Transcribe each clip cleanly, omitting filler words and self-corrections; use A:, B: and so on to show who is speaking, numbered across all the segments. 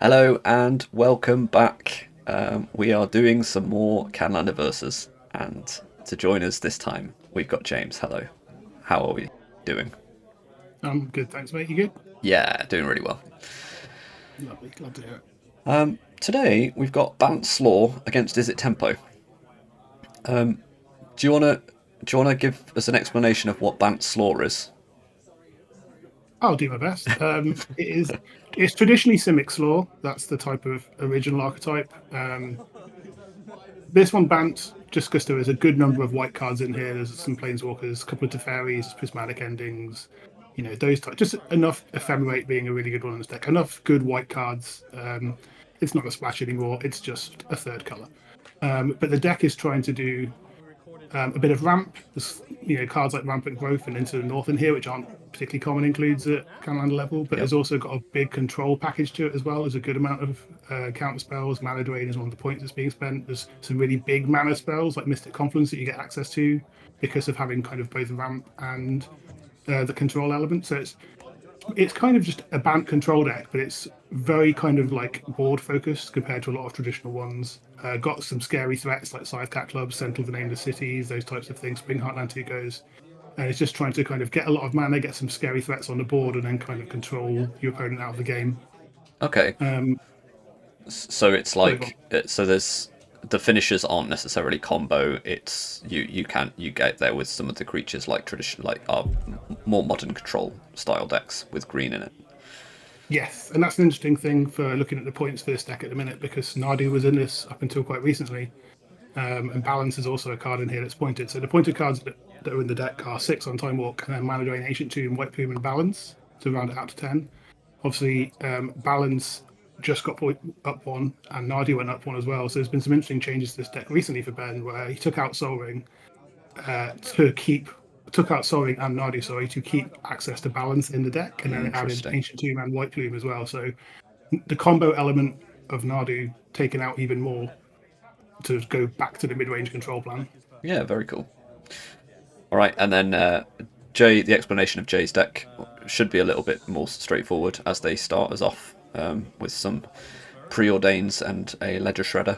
A: Hello and welcome back. We are doing some more Canlander versus, and to join us this time, we've got James. Hello. How are we doing?
B: I'm good, thanks, mate. You good?
A: Yeah, doing really well.
B: Lovely, glad to hear it.
A: Today we've got Bant Slaw against Izzet Tempo. Do you wanna give us an explanation of what Bant Slaw is?
B: I'll do my best. It's traditionally Simic Law. That's the type of original archetype. This one Bant just because there is a good number of white cards in here. There's some planeswalkers, a couple of Teferis, prismatic endings. Those types. Just enough ephemerate being a really good one in this deck. Enough good white cards. It's not a splash anymore. It's just a third color. But the deck is trying to do a bit of ramp. There's cards like Rampant Growth and Into the North in here, which aren't particularly common includes at Canlander level, but
A: Yep.
B: there's also got a big control package to it as well. There's a good amount of counter spells. Mana Drain is one of the points that's being spent. There's some really big mana spells like Mystic Confluence that you get access to because of having kind of both ramp and the control element. So it's kind of just a Bant control deck, but it's very kind of like board focused compared to a lot of traditional ones. Got some scary threats like Scythe Cat Clubs, Sentinel the Nameless Cities, those types of things. Spring Heartland 2 goes. And it's just trying to kind of get a lot of mana, get some scary threats on the board, and then kind of control your opponent out of the game.
A: Okay.
B: Um,
A: So it's
B: so
A: like so there's the finishers aren't necessarily combo. It's you get there with some of the creatures like traditional like our more modern control style decks with green in it.
B: yes, and that's an interesting thing for looking at the points for this deck at the minute because Nadu was in this up until quite recently. And Balance is also a card in here that's pointed. So the pointed cards that are in the deck are 6 on Time Walk, and then Mana Drain, Ancient Tomb, White Plume, and Balance to round it out to 10. Obviously, Balance just got up one, and Nardi went up one as well. So there's been some interesting changes to this deck recently for Ben, where he took out Soul Ring to keep took out Soul Ring and Nardi, sorry, to keep access to Balance in the deck, and then it added
A: Interesting.
B: Ancient Tomb and White Plume as well. So the combo element of Nardu taken out even more to go back to the mid-range control plan.
A: Yeah, very cool. All right, and then Jay, the explanation of Jay's deck should be a little bit more straightforward as they start us off with some preordains and a ledger shredder.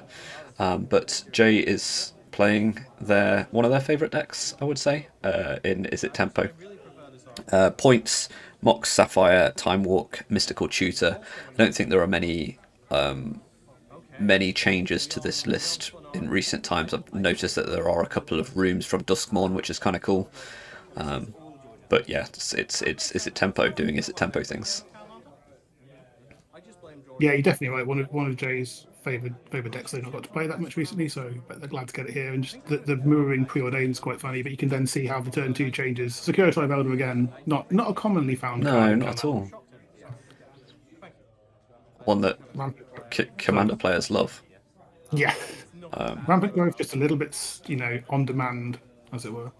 A: But Jay is playing one of their favourite decks, I would say, in Izzet Tempo. Points, Mox, Sapphire, Time Walk, Mystical Tutor. I don't think there are many changes to this list in recent times. I've noticed that there are a couple of rooms from Duskmorn, which is kind of cool. But yeah, it's Izzet Tempo doing Izzet Tempo things.
B: Yeah, you definitely right. One of Jay's favorite decks. They've not got to play that much recently, so but they're glad to get it here. And just the mirroring preordained is quite funny, but you can then see how the turn two changes. Secure Tribe Elder again, not a commonly found card
A: No,
B: in
A: not
B: Canada.
A: at all. One that
B: Sorry,
A: Commander players love.
B: yeah, Rampant Growth just a little bit, on demand, as it were.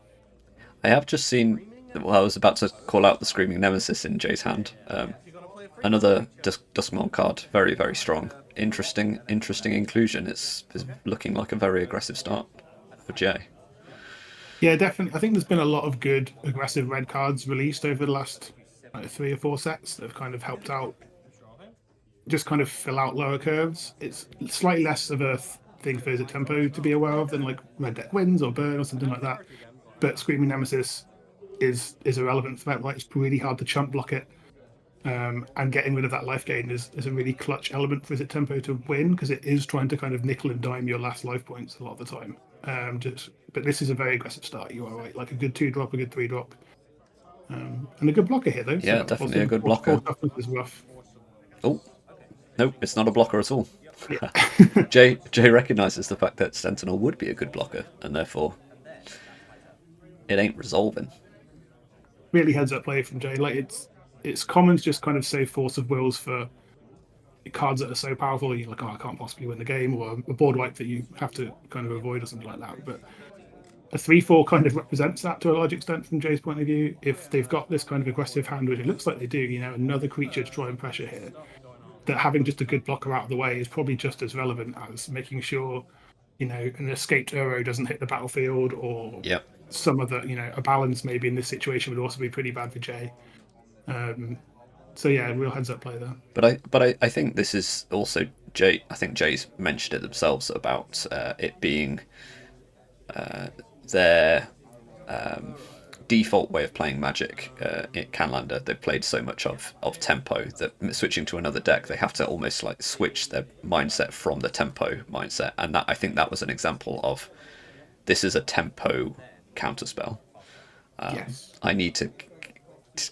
A: I have just seen. Well, I was about to call out the Screaming Nemesis in Jay's hand. Another Duskmon card, very very strong. Interesting inclusion. It's looking like a very aggressive start for Jay.
B: Yeah, definitely. I think there's been a lot of good aggressive red cards released over the last like 3 or 4 sets that have kind of helped out, just kind of fill out lower curves. It's slightly less of a thing for Izzet Tempo to be aware of than like Red Deck Wins or Burn or something like that. But Screaming Nemesis is a relevant threat. Like it's really hard to chump block it, and getting rid of that life gain is a really clutch element for Izzet Tempo to win because it is trying to kind of nickel and dime your last life points a lot of the time. But this is a very aggressive start. You are right, like a good 2 drop, a good 3 drop, and a good blocker here though.
A: Yeah,
B: So
A: definitely a
B: obviously,
A: good
B: four
A: blocker.
B: toughness is rough.
A: Oh, nope, it's not a blocker at all.
B: Yeah.
A: Jay recognizes the fact that Sentinel would be a good blocker, and therefore it ain't resolving.
B: Really heads up play from Jay. Like it's common to just kind of save force of wills for cards that are so powerful. You're like, oh, I can't possibly win the game, or a board wipe that you have to kind of avoid, or something like that. But a 3/4 kind of represents that to a large extent from Jay's point of view. If they've got this kind of aggressive hand, which it looks like they do, another creature to try and pressure here, that having just a good blocker out of the way is probably just as relevant as making sure, an escaped arrow doesn't hit the battlefield, or
A: Yep.
B: some other, a balance maybe in this situation would also be pretty bad for Jay. So yeah, real heads up play there.
A: But I think this is also Jay. I think Jay's mentioned it themselves about it being their default way of playing Magic in Canlander. They've played so much of tempo that switching to another deck, they have to almost like switch their mindset from the tempo mindset. And that I think that was an example of this is a tempo counterspell.
B: Yes.
A: I need to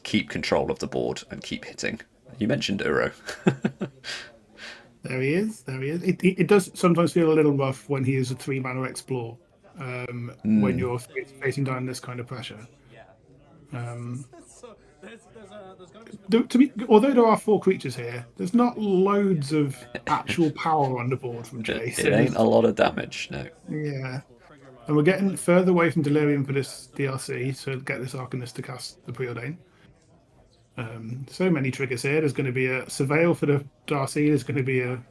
A: keep control of the board and keep hitting. You mentioned Uro.
B: There he is. There he is. It does sometimes feel a little rough when he is a 3 mana explore. When you're facing down this kind of pressure. Um, although there are 4 creatures here, there's not loads of actual power on the board from Jay. So
A: It ain't a lot of damage, no.
B: yeah, and we're getting further away from Delirium for this DLC to get this Arcanist to cast the Preordain. So many triggers here. There's going to be a Surveil for the Darcy. There's going to be a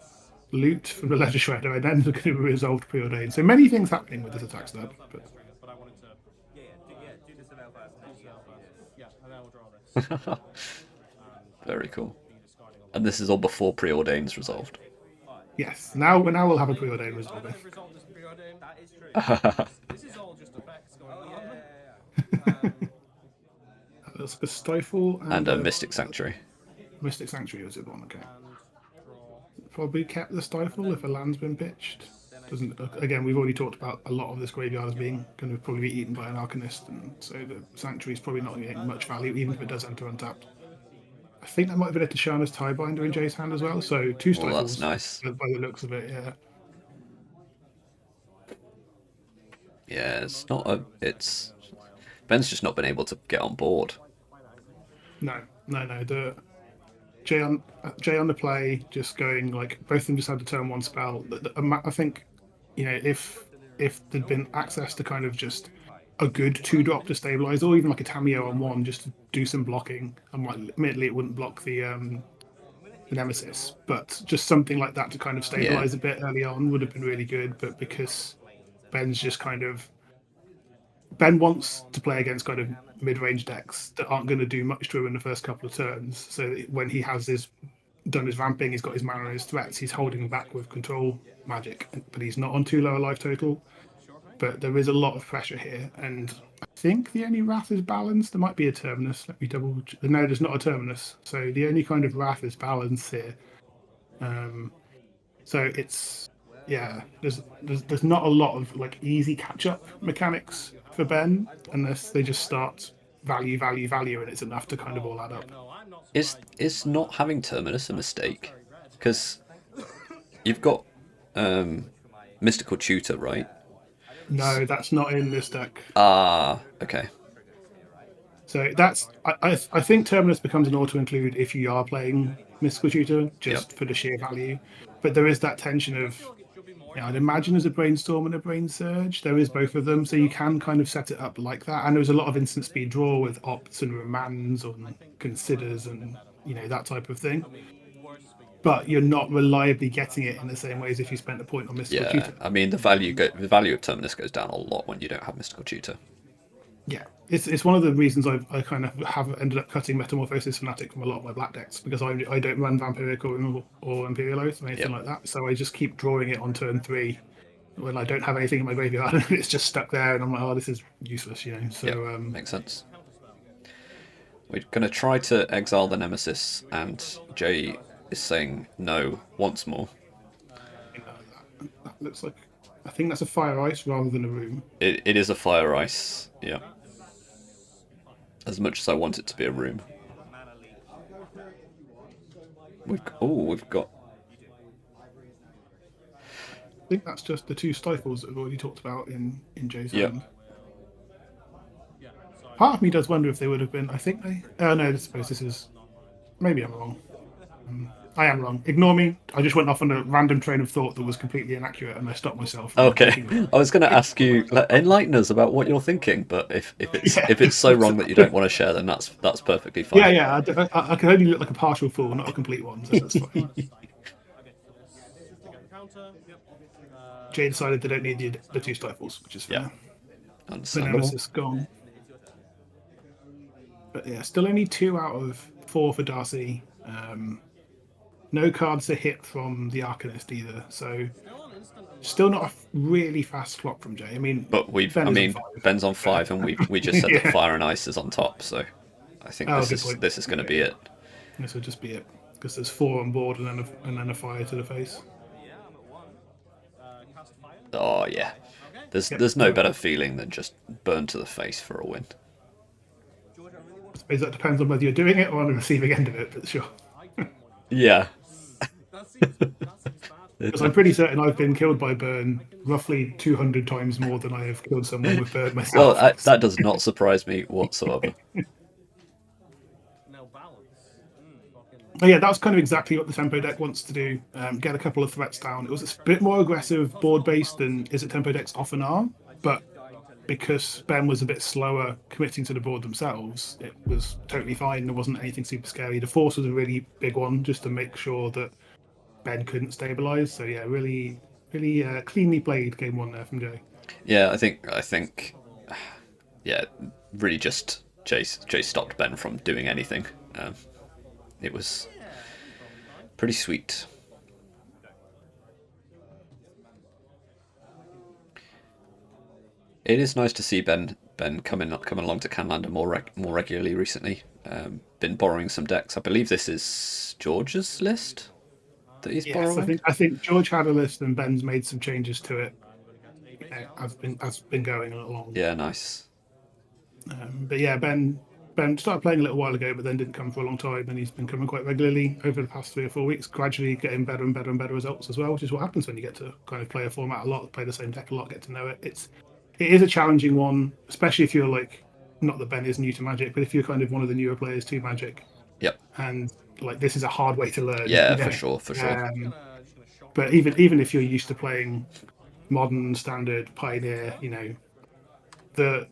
B: Loot from the Leisure Shredder, and then there's going to be Resolved Preordain. So many things happening with this attack step. But
A: Very cool. And this is all before Preordain's resolved.
B: yes, now we'll have a Preordain resolving. There's a Stifle
A: And a Mystic Sanctuary.
B: Mystic Sanctuary was the one. Okay. Probably kept the Stifle if a land's been pitched. Doesn't again? We've already talked about a lot of this graveyard as being going to probably be eaten by an Arcanist, and so the Sanctuary is probably not getting much value, even if it does enter untapped. I think that might have been a Tishana's Tiebinder in Jay's hand as well. So 2 Stifles.
A: Well, that's nice.
B: By the looks of it, yeah.
A: Yeah, it's not a. It's Ben's just not been able to get on board.
B: No. The Jay on the play, just going like both of them just had to turn 1 spell. I think, if there'd been access to kind of just a good 2-drop to stabilize, or even like a Tameo on 1 just to do some blocking. And admittedly, it wouldn't block the Nemesis, but just something like that to kind of stabilize a bit early on would have been really good. But because Ben wants to play against kind of mid-range decks that aren't going to do much to him in the first couple of turns. So when he has done his ramping, he's got his mana and his threats, he's holding back with control magic, but he's not on too low a life total. But there is a lot of pressure here, and I think the only Wrath is balanced. There might be a Terminus. Let me double. No, there's not a Terminus. So the only kind of Wrath is balanced here. So it's there's not a lot of like easy catch up mechanics for Ben unless they just start value, and it's enough to kind of all add up.
A: Is not having Terminus a mistake? Because you've got Mystical Tutor, right?
B: No, that's not in this deck.
A: Okay.
B: So that's I think Terminus becomes an auto include if you are playing Mystical Tutor just for the sheer value. But there is that tension of I'd imagine there's a Brainstorm and a Brain Surge. There is both of them, so you can kind of set it up like that. And there's a lot of instant speed draw with opts and remands on considers and that type of thing. But you're not reliably getting it in the same way as if you spent a point on Mystical Tutor.
A: I mean the value of Terminus goes down a lot when you don't have Mystical Tutor.
B: Yeah, it's one of the reasons I kind of have ended up cutting Metamorphosis Fanatic from a lot of my black decks, because I don't run Vampiric or Imperial Oath or anything like that. So I just keep drawing it on turn 3 when I don't have anything in my graveyard and it's just stuck there, and I'm like, oh, this is useless, So
A: makes sense. We're going to try to exile the Nemesis, and Jay is saying no once more.
B: That looks like, I think that's a Fire Ice rather than a Room.
A: It is a Fire Ice, yeah. As much as I want it to be a Room. We've got...
B: I think that's just the 2 Stifles that we've already talked about in Jay's hand. Part of me does wonder if they would have been. I think they. No, I suppose this is. Maybe I'm wrong. I am wrong. Ignore me. I just went off on a random train of thought that was completely inaccurate, and I stopped myself.
A: Okay. I was going to ask you, enlighten us about what you're thinking, but if it's so wrong that you don't want to share, then that's perfectly fine.
B: Yeah. I can only look like a partial fool, not a complete one. So that's fine. Jay decided they don't need the 2 Stifles, which is fair. The Nemesis gone. But yeah, still only 2 out of 4 for Darcy. No cards to hit from the Arcanist either. So still not a really fast flop from Jay. I mean,
A: But
B: Ben
A: I
B: is on
A: mean,
B: 5.
A: Ben's on 5, and we just said that
B: Yeah.
A: Fire and Ice is on top, so I think
B: Oh, good point.
A: this is going to be it.
B: This would just be it because there's 4 on board and then a fire to the face.
A: Oh yeah,
B: Yep.
A: there's no better feeling than just burn to the face for a win.
B: I suppose that depends on whether you're doing it or on the receiving end of it, but sure.
A: Yeah.
B: Because I'm pretty certain I've been killed by burn roughly 200 times more than I have killed someone with burn
A: Well,
B: myself.
A: that does not surprise me whatsoever.
B: But yeah, that's kind of exactly what the Tempo deck wants to do. Get a couple of threats down. It was a bit more aggressive board based than Izzet Tempo decks often are, but because Ben was a bit slower committing to the board themselves, it was totally fine. There wasn't anything super scary. The force was a really big one just to make sure that Ben couldn't stabilize. So yeah, really, really cleanly played game 1 there from Joe.
A: Yeah, I think, yeah, really just Jay stopped Ben from doing anything. It was pretty sweet. It is nice to see Ben coming along to Canlander more regularly recently. Been borrowing some decks. I believe this is George's list that he's
B: Yes,
A: borrowing.
B: I think George had a list and Ben's made some changes to it. As been going along.
A: Yeah, nice.
B: But yeah, Ben started playing a little while ago, but then didn't come for a long time, and he's been coming quite regularly over the past 3 or 4 weeks, gradually getting better and better and better results as well, which is what happens when you get to kind of play a format a lot, play the same deck a lot, get to know it. It is a challenging one, especially if you're like, not that Ben is new to Magic, but if you're kind of one of the newer players to Magic,
A: Yep.
B: and like this is a hard way to learn.
A: Yeah, for sure.
B: But even if you're used to playing Modern, Standard, Pioneer, the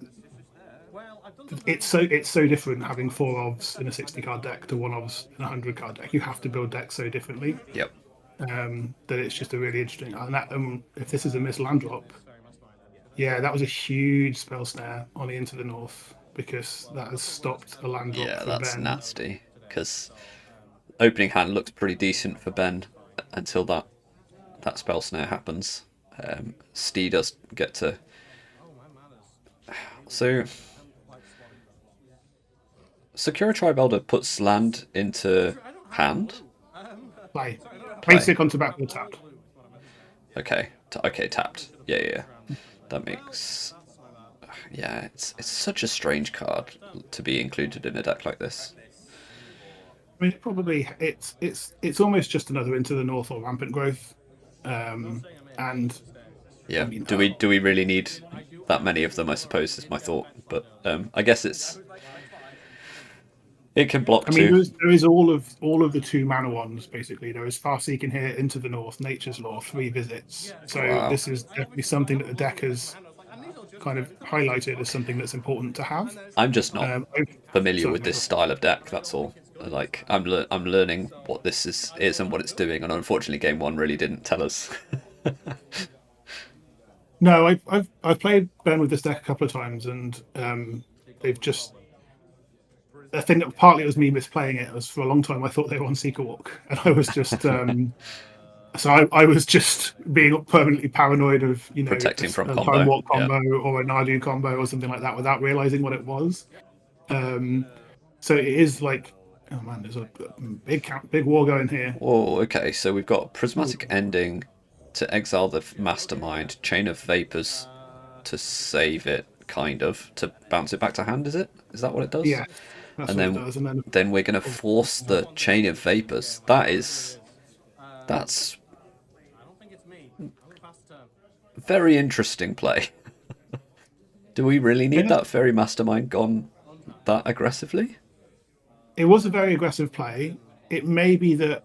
B: it's so different having 4 ofs in a 60 card deck to 1 ofs in a 100 card deck. You have to build decks so differently.
A: Yep.
B: That it's just a really interesting. And if this is a missed land drop, yeah, that was a huge spell snare on the Into the North because that has stopped a land drop.
A: Yeah,
B: for
A: that's
B: Ben.
A: nasty. Because opening hand looked pretty decent for Ben until that spell snare happens. Stee does get to. So Secure Tribe Elder puts land into hand.
B: Play. Basic onto backfield tapped.
A: Okay. Okay, tapped. Yeah. That makes. Yeah, it's such a strange card to be included in a deck like this.
B: I mean, it's almost just another Into the North or Rampant Growth, and
A: yeah.
B: I mean,
A: Do we really need that many of them? I suppose is my thought, but I guess it can block
B: I mean,
A: too.
B: there is all of the 2 mana ones basically. There is Farseek in here, Into the North, Nature's Law, 3 visits. So
A: Wow.
B: this is definitely something that the deck has kind of highlighted as something that's important to have.
A: I'm just not familiar
B: sorry,
A: with this style of deck. That's all. Like I'm learning what this is and what it's doing, and unfortunately, game 1 really didn't tell us.
B: No, I've played Ben with this deck a couple of times, and they've just. I think that partly it was me misplaying it. As for a long time, I thought they were on Seeker Walk, and I was just so I was just being permanently paranoid of
A: Protecting from
B: a
A: combo.
B: Time Walk combo
A: Yeah.
B: or a Nadu combo or something like that without realizing what it was. So it is like, oh man, there's a big war going here.
A: Whoa. Okay. So we've got Prismatic Ending to exile the Mastermind, Chain of Vapors to save it, kind of to bounce it back to hand. Is that what it does?
B: Yeah, that's
A: and
B: what
A: then
B: it does. And
A: then we're gonna force the Chain of Vapors. That's very interesting play. Do we really need that Fairy Mastermind gone that aggressively?
B: It was a very aggressive play. It may be that.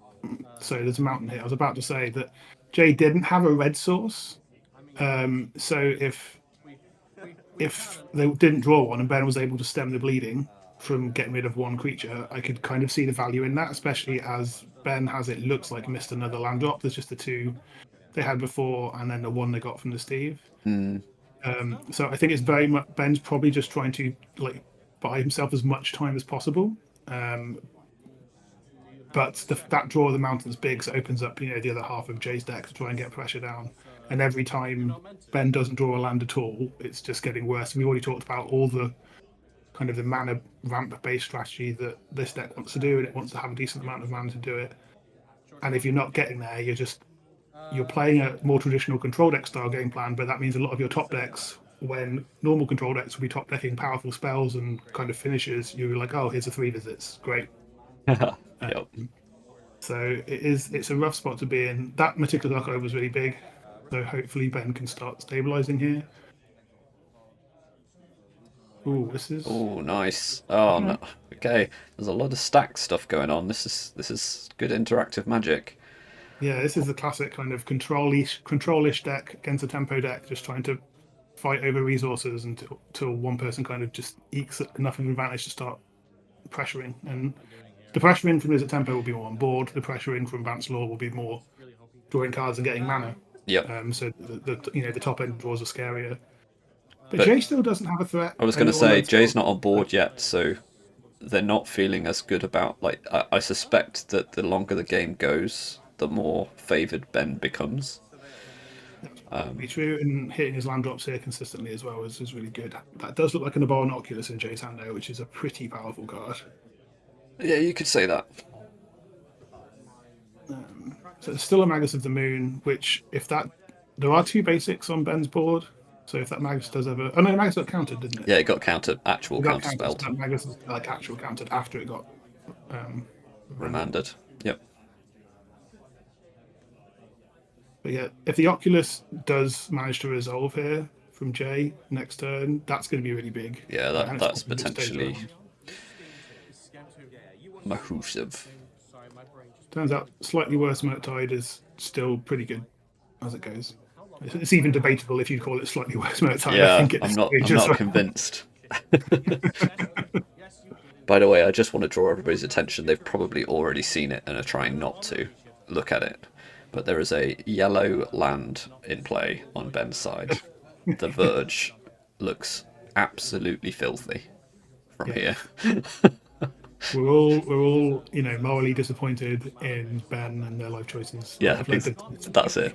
B: Sorry, there's a mountain here. I was about to say that Jay didn't have a red source. So if they didn't draw one and Ben was able to stem the bleeding from getting rid of 1 creature, I could kind of see the value in that, especially as Ben has it looks like missed another land drop. There's just the 2 they had before, and then the 1 they got from the Steve. So I think it's very much Ben's probably just trying to like buy himself as much time as possible, but that draw of the mountain's big, so it opens up the other half of Jay's deck to try and get pressure down. And every time Ben doesn't draw a land at all, it's just getting worse. We already talked about all the kind of the mana ramp based strategy that this deck wants to do, and it wants to have a decent amount of mana to do it. And if you're not getting there, you're playing a more traditional control deck style game plan, but that means a lot of your top decks, when normal control decks would be top decking powerful spells and kind of finishes, you're like, oh, here's a 3 visits, great.
A: Yep.
B: So it's a rough spot to be in. That particular knockover was really big, so hopefully Ben can start stabilizing here. Ooh, this is.
A: Oh, nice. Oh no. Okay, there's a lot of stack stuff going on. This is good interactive Magic.
B: Yeah, this is the classic kind of control-ish deck against a tempo deck, just trying to fight over resources until one person kind of just ekes enough of an advantage to start pressuring. And the pressuring from Izzet Tempo will be more on board. The pressuring from Bant Slaw will be more drawing cards and getting mana.
A: Yep.
B: So the top end draws are scarier. But Jay still doesn't have a threat.
A: I was going to say Jay's not on board yet, so they're not feeling as good about. Like I suspect that the longer the game goes, the more favoured Ben becomes.
B: Be true, and hitting his land drops here consistently as well is really good. That does look like an Abhorrent Oculus in Jay's hand though, which is a pretty powerful card.
A: Yeah, you could say that.
B: So it's still a Magus of the Moon, which there are 2 basics on Ben's board. So if that Magus does ever, oh no, Magus got countered, didn't it?
A: Yeah, it got countered, actual counter spelled.
B: So that Magus is like actual countered after it got
A: remanded. Yep.
B: But yeah, if the Oculus does manage to resolve here from Jay next turn, that's going to be really big.
A: Yeah, that's potentially massive.
B: Turns out slightly worse Murktide is still pretty good as it goes. It's even debatable if you call it slightly worse Murktide.
A: Yeah,
B: I think
A: I'm not convinced. By the way, I just want to draw everybody's attention. They've probably already seen it and are trying not to look at it. But there is a yellow land in play on Ben's side. The Verge looks absolutely filthy from here.
B: We're all morally disappointed in Ben and their life choices.
A: Yeah, that's it.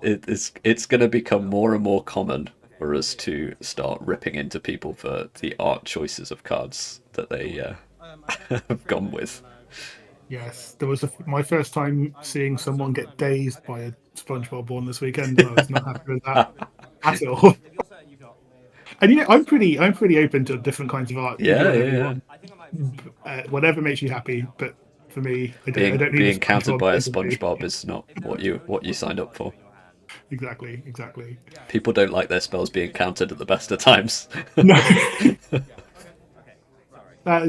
A: It's going to become more and more common for us to start ripping into people for the art choices of cards that they have gone with.
B: Yes, there was my first time seeing someone get dazed by a SpongeBob born this weekend. I was not happy with that at all. And I'm pretty open to different kinds of art.
A: Yeah.
B: Whatever makes you happy, but for me, I don't need
A: being countered by a SpongeBob is not what you signed up for.
B: Exactly.
A: People don't like their spells being countered at the best of times.
B: No.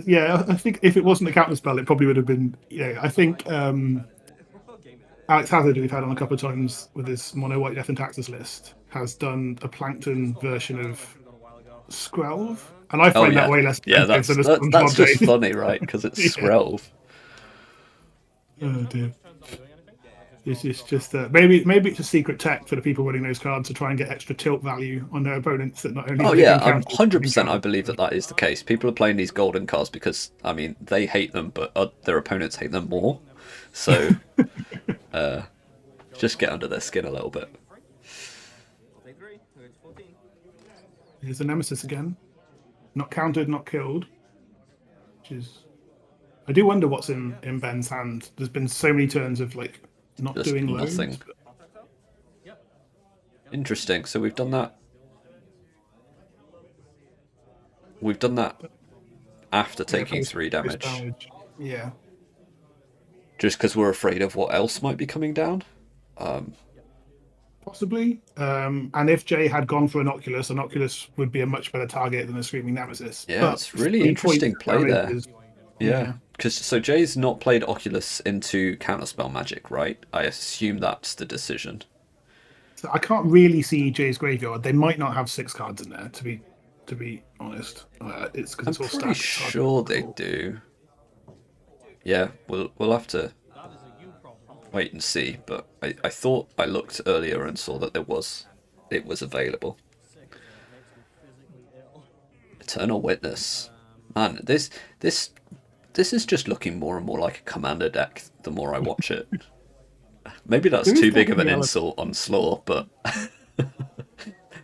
B: Yeah, I think if it wasn't a counter spell, it probably would have been. I think Alex Hazard, who we've had on a couple of times with his mono white Death and Taxes list, has done a Plankton version of Skrelv, and I find that way less.
A: Yeah, that's just funny, right? Because it's Skrelv.
B: Oh dear. It's just maybe it's a secret tech for the people running those cards to try and get extra tilt value on their opponents. That not only
A: 100%. I believe that is the case. People are playing these golden cards because they hate them, but their opponents hate them more. So just get under their skin a little bit.
B: Here's the Nemesis again. Not countered, not killed. I do wonder what's in Ben's hand. There's been so many turns of not
A: just
B: doing
A: nothing.
B: Loads.
A: Interesting. So we've done that. We've done that after taking 3 damage.
B: Yeah.
A: Just because we're afraid of what else might be coming down.
B: Possibly. And if Jay had gone for an Oculus would be a much better target than a Screaming Nemesis.
A: Yeah, it's really interesting play there. Yeah. So Jay's not played Oculus into Counterspell Magic, right? I assume that's the decision.
B: So I can't really see Jay's graveyard. They might not have 6 cards in there, to be honest. It's because it's all stacked.
A: I'm pretty sure they do. Yeah, we'll have to wait and see. But I thought I looked earlier and saw that it was available. Eternal Witness. Man, this this is just looking more and more like a Commander deck the more I watch it. Maybe that's
B: There is
A: too big of an
B: definitely
A: insult on Slaw, but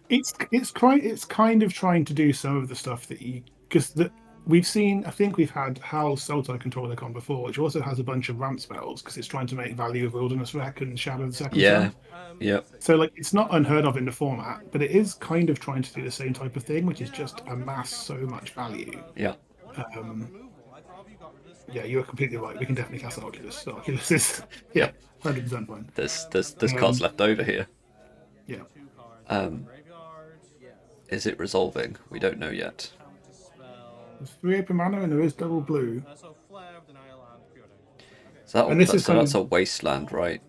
B: it's kind of trying to do some of the stuff that you because we've seen. I think we've had Howl's Sultai Controller con before, which also has a bunch of ramp spells because it's trying to make value of Wilderness Wreck and Shadow of the Second
A: yeah,
B: Sun.
A: yep,
B: So like it's not unheard of in the format, but it is kind of trying to do the same type of thing, which is just amass so much value.
A: yeah.
B: Um, yeah, you are completely right. We can definitely cast Oculus. So Oculus is yeah,
A: Yep.
B: 100% fine.
A: There's cards left over here.
B: Yeah,
A: Um, is it resolving? We don't know yet.
B: there's 3 open mana and there is double blue,
A: So
B: and this is
A: so
B: kind
A: that's
B: of
A: a wasteland, right?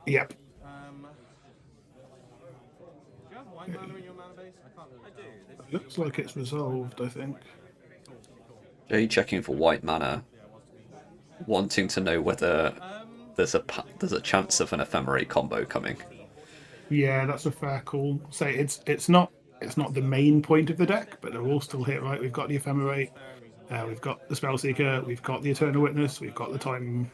B: yep. It looks like it's resolved. I think.
A: Jay checking for white mana, wanting to know whether there's a chance of an ephemerate combo coming.
B: Yeah, that's a fair call. Say it's not the main point of the deck, but they're all still hit right. We've got the ephemerate, we've got the Spellseeker, we've got the Eternal Witness, we've got the time.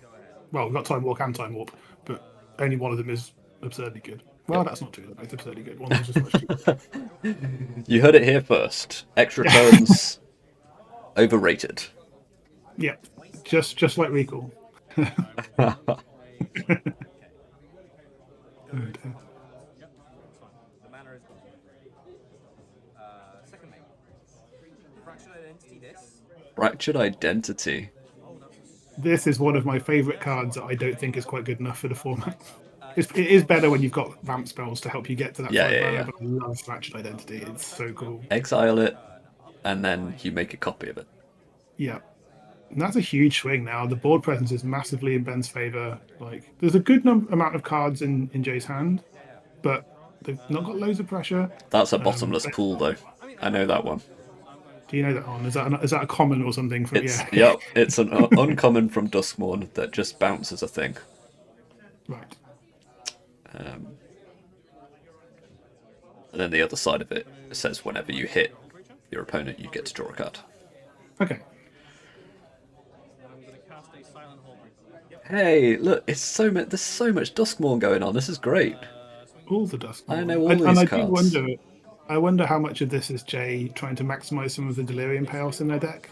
B: Well, we've got Time Walk and Time Warp, but only one of them is absurdly good. Well,
A: Yep.
B: that's not true. They're both absurdly good. One of them's just much cheaper.
A: You heard it here first. Extra
B: Yeah,
A: turns overrated.
B: yeah, just like Recall. Good.
A: Fractured identity.
B: This is one of my favourite cards that I don't think is quite good enough for the format. It is better when you've got ramp spells to help you get to that
A: Yeah,
B: 5
A: yeah,
B: mana,
A: yeah.
B: but I love Fractured Identity. It's so cool.
A: Exile it, and then you make a copy of it.
B: Yeah. And that's a huge swing now. The board presence is massively in Ben's favour. Like, there's a good amount of cards in Jay's hand, but they've not got loads of pressure.
A: That's a bottomless pool, though. I know that one.
B: Do you know that one? Is that a common or something from?
A: It's
B: Yeah.
A: yep. It's an uncommon from Duskmourn that just bounces a thing.
B: Right.
A: Um, and then the other side of it says whenever you hit your opponent, you get to draw a card.
B: Okay.
A: Hey, look! It's so much. There's so much Duskmourn going on. This is great.
B: All the Dusk
A: I
B: Moon.
A: know all
B: And
A: these
B: I do
A: cards.
B: wonder. I wonder how much of this is Jay trying to maximize some of the Delirium payoffs in their deck.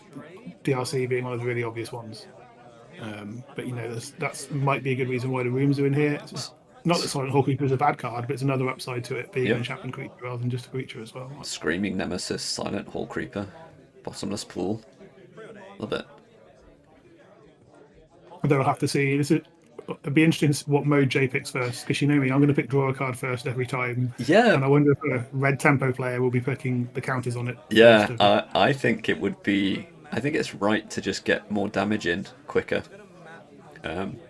B: DRC being one of the really obvious ones. But that's might be a good reason why the rooms are in here. Not that Silent Hall Creeper is a bad card, but it's another upside to it being an
A: Yep.
B: enchantment creature rather than just a creature as well.
A: Screaming Nemesis, Silent Hall Creeper, Bottomless Pool. Love it.
B: They'll have to see. It'd be interesting what mode Jay picks first, because you know me, I'm going to pick draw a card first every time,
A: Yeah,
B: and I wonder if a red tempo player will be picking the counters on it
A: yeah.
B: first.
A: I think it would be. I think it's right to just get more damage in quicker.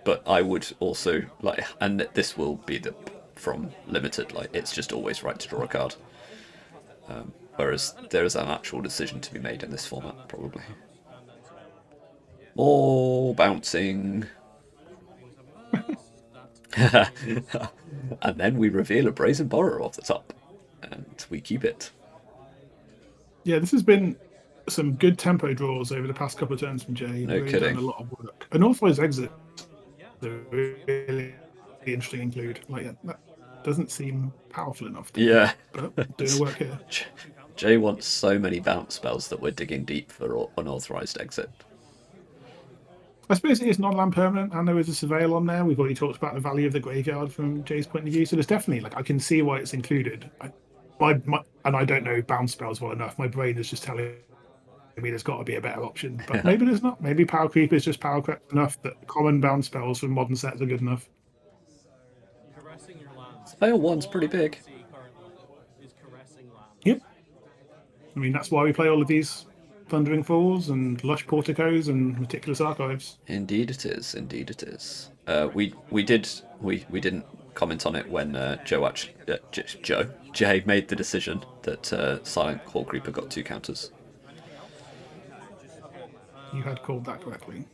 A: But I would also like, and this will be the from limited. Like, it's just always right to draw a card. Whereas there is an actual decision to be made in this format, probably. More bouncing. And then we reveal a brazen borrower off the top, and we keep it.
B: Yeah, this has been some good tempo draws over the past couple of turns from Jay.
A: No
B: Really
A: kidding.
B: done a lot of work. An authorized exit is a really interesting include. Like that doesn't seem powerful enough to me,
A: Yeah.
B: but doing the work here.
A: Jay wants so many bounce spells that we're digging deep for unauthorized exit.
B: I suppose it is non-land permanent, and there is a surveil on there. We've already talked about the value of the graveyard from Jay's point of view, so there's definitely I can see why it's included. And I don't know bounce spells well enough. My brain is just telling me there's got to be a better option, but maybe there's not. Maybe Power Creep is just power creep enough that common bounce spells from modern sets are good enough.
A: Fail one's pretty big.
B: Yep. I mean that's why we play all of these Thundering Falls and Lush Porticos and Meticulous Archives.
A: Indeed it is. Indeed it is. We didn't comment on it when Jay made the decision that Silent Hall Creeper got 2 counters.
B: You had called that correctly.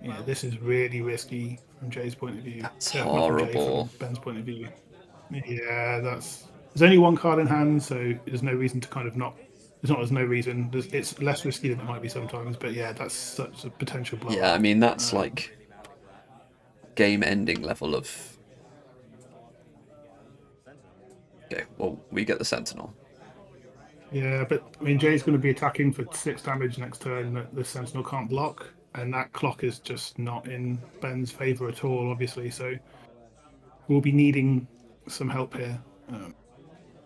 B: Yeah, this is really risky from Jay's point of view.
A: That's
B: Not from Jay,
A: horrible.
B: from Ben's point of view. Yeah, that's there's only one card in hand, so there's no reason to kind of not. It's not. There's no reason. It's less risky than it might be sometimes. But yeah, that's such a potential
A: Yeah, I
B: blowout.
A: mean that's like game-ending level of. Okay, well we get the Sentinel.
B: Yeah, but I mean, Jay's going to be attacking for 6 damage next turn that the Sentinel can't block, and that clock is just not in Ben's favor at all, obviously. So we'll be needing some help here.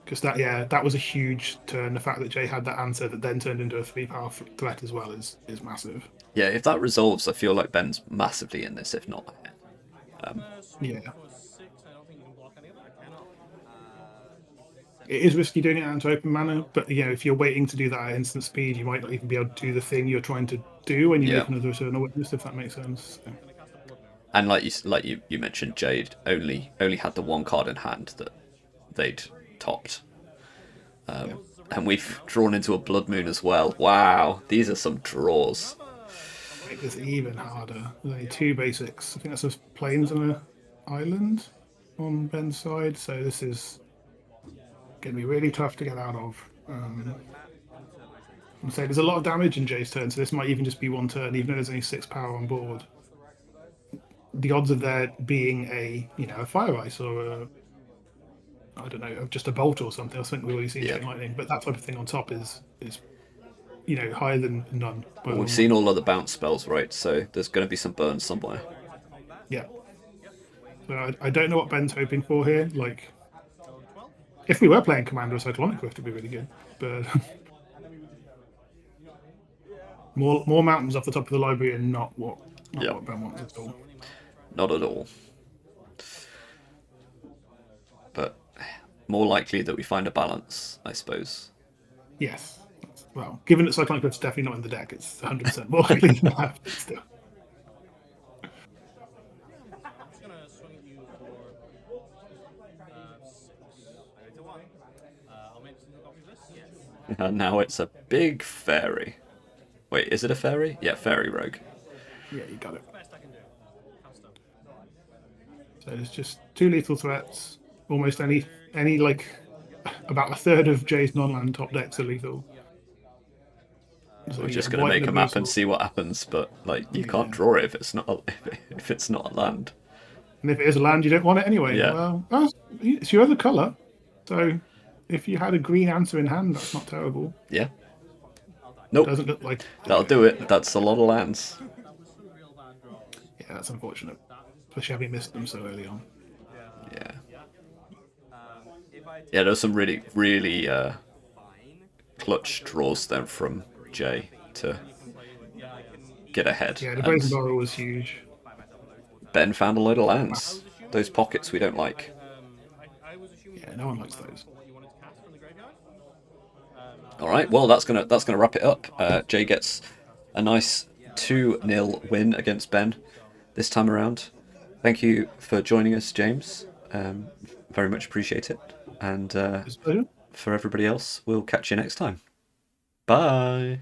B: Because that was a huge turn. The fact that Jay had that answer that then turned into a 3 power threat as well is massive.
A: Yeah, if that resolves, I feel like Ben's massively in this. If not,
B: Yeah, it is risky doing it out into open mana, but if you're waiting to do that at instant speed, you might not even be able to do the thing you're trying to do when you
A: yeah.
B: make another Eternal Witness, if that makes sense. So.
A: And like you mentioned, Jade only had the one card in hand that they'd topped. And we've drawn into a Blood Moon as well. Wow, these are some draws.
B: Make this even harder. There's only 2 basics. I think that's just plains and an island on Ben's side, so this is going to be really tough to get out of. I'm saying there's a lot of damage in Jay's turn, so this might even just be one turn, even though there's only 6 power on board. The odds of there being a Fire Ice or I don't know, just a bolt or something. I think we've already seen Chain Lightning, but that type of thing on top is higher than none.
A: Well, we've seen all of the bounce spells, right? So there's going to be some burns somewhere.
B: Yeah. So I don't know what Ben's hoping for here. Like, if we were playing Commander or Cyclonic Rift, it'd be really good. But more mountains off the top of the library and not what Ben wants at all.
A: Not at all. But more likely that we find a balance, I suppose.
B: Yes. Well, given that Cyclonic Rift's definitely not in the deck, it's 100% more likely than that. Still.
A: And now it's a big fairy. Wait, is it a fairy? Yeah, fairy rogue.
B: Yeah, you got it. So it's just 2 lethal threats. Almost any like about a third of Jay's non-land top decks are lethal.
A: So we're just gonna make a map and see what happens, but like you can't draw it if it's not if it's not a land.
B: And if it is a land, you don't want it anyway.
A: Yeah.
B: Well, it's your other color. So if you had a green answer in hand, that's not terrible.
A: Yeah. Nope.
B: Doesn't look like
A: that'll do it. That's a lot of lands.
B: Yeah, that's unfortunate. Especially having missed them so early on.
A: Yeah. Yeah, there's some really, really clutch draws then from Jay to get ahead.
B: Yeah, the Brazen Borrow was huge.
A: Ben found a load of lands. Those pockets we don't like.
B: Yeah, no one likes those.
A: All right, well that's gonna wrap it up. Jay gets a nice 2-0 win against Ben this time around. Thank you for joining us, James. Very much appreciate it. And for everybody else, we'll catch you next time. Bye.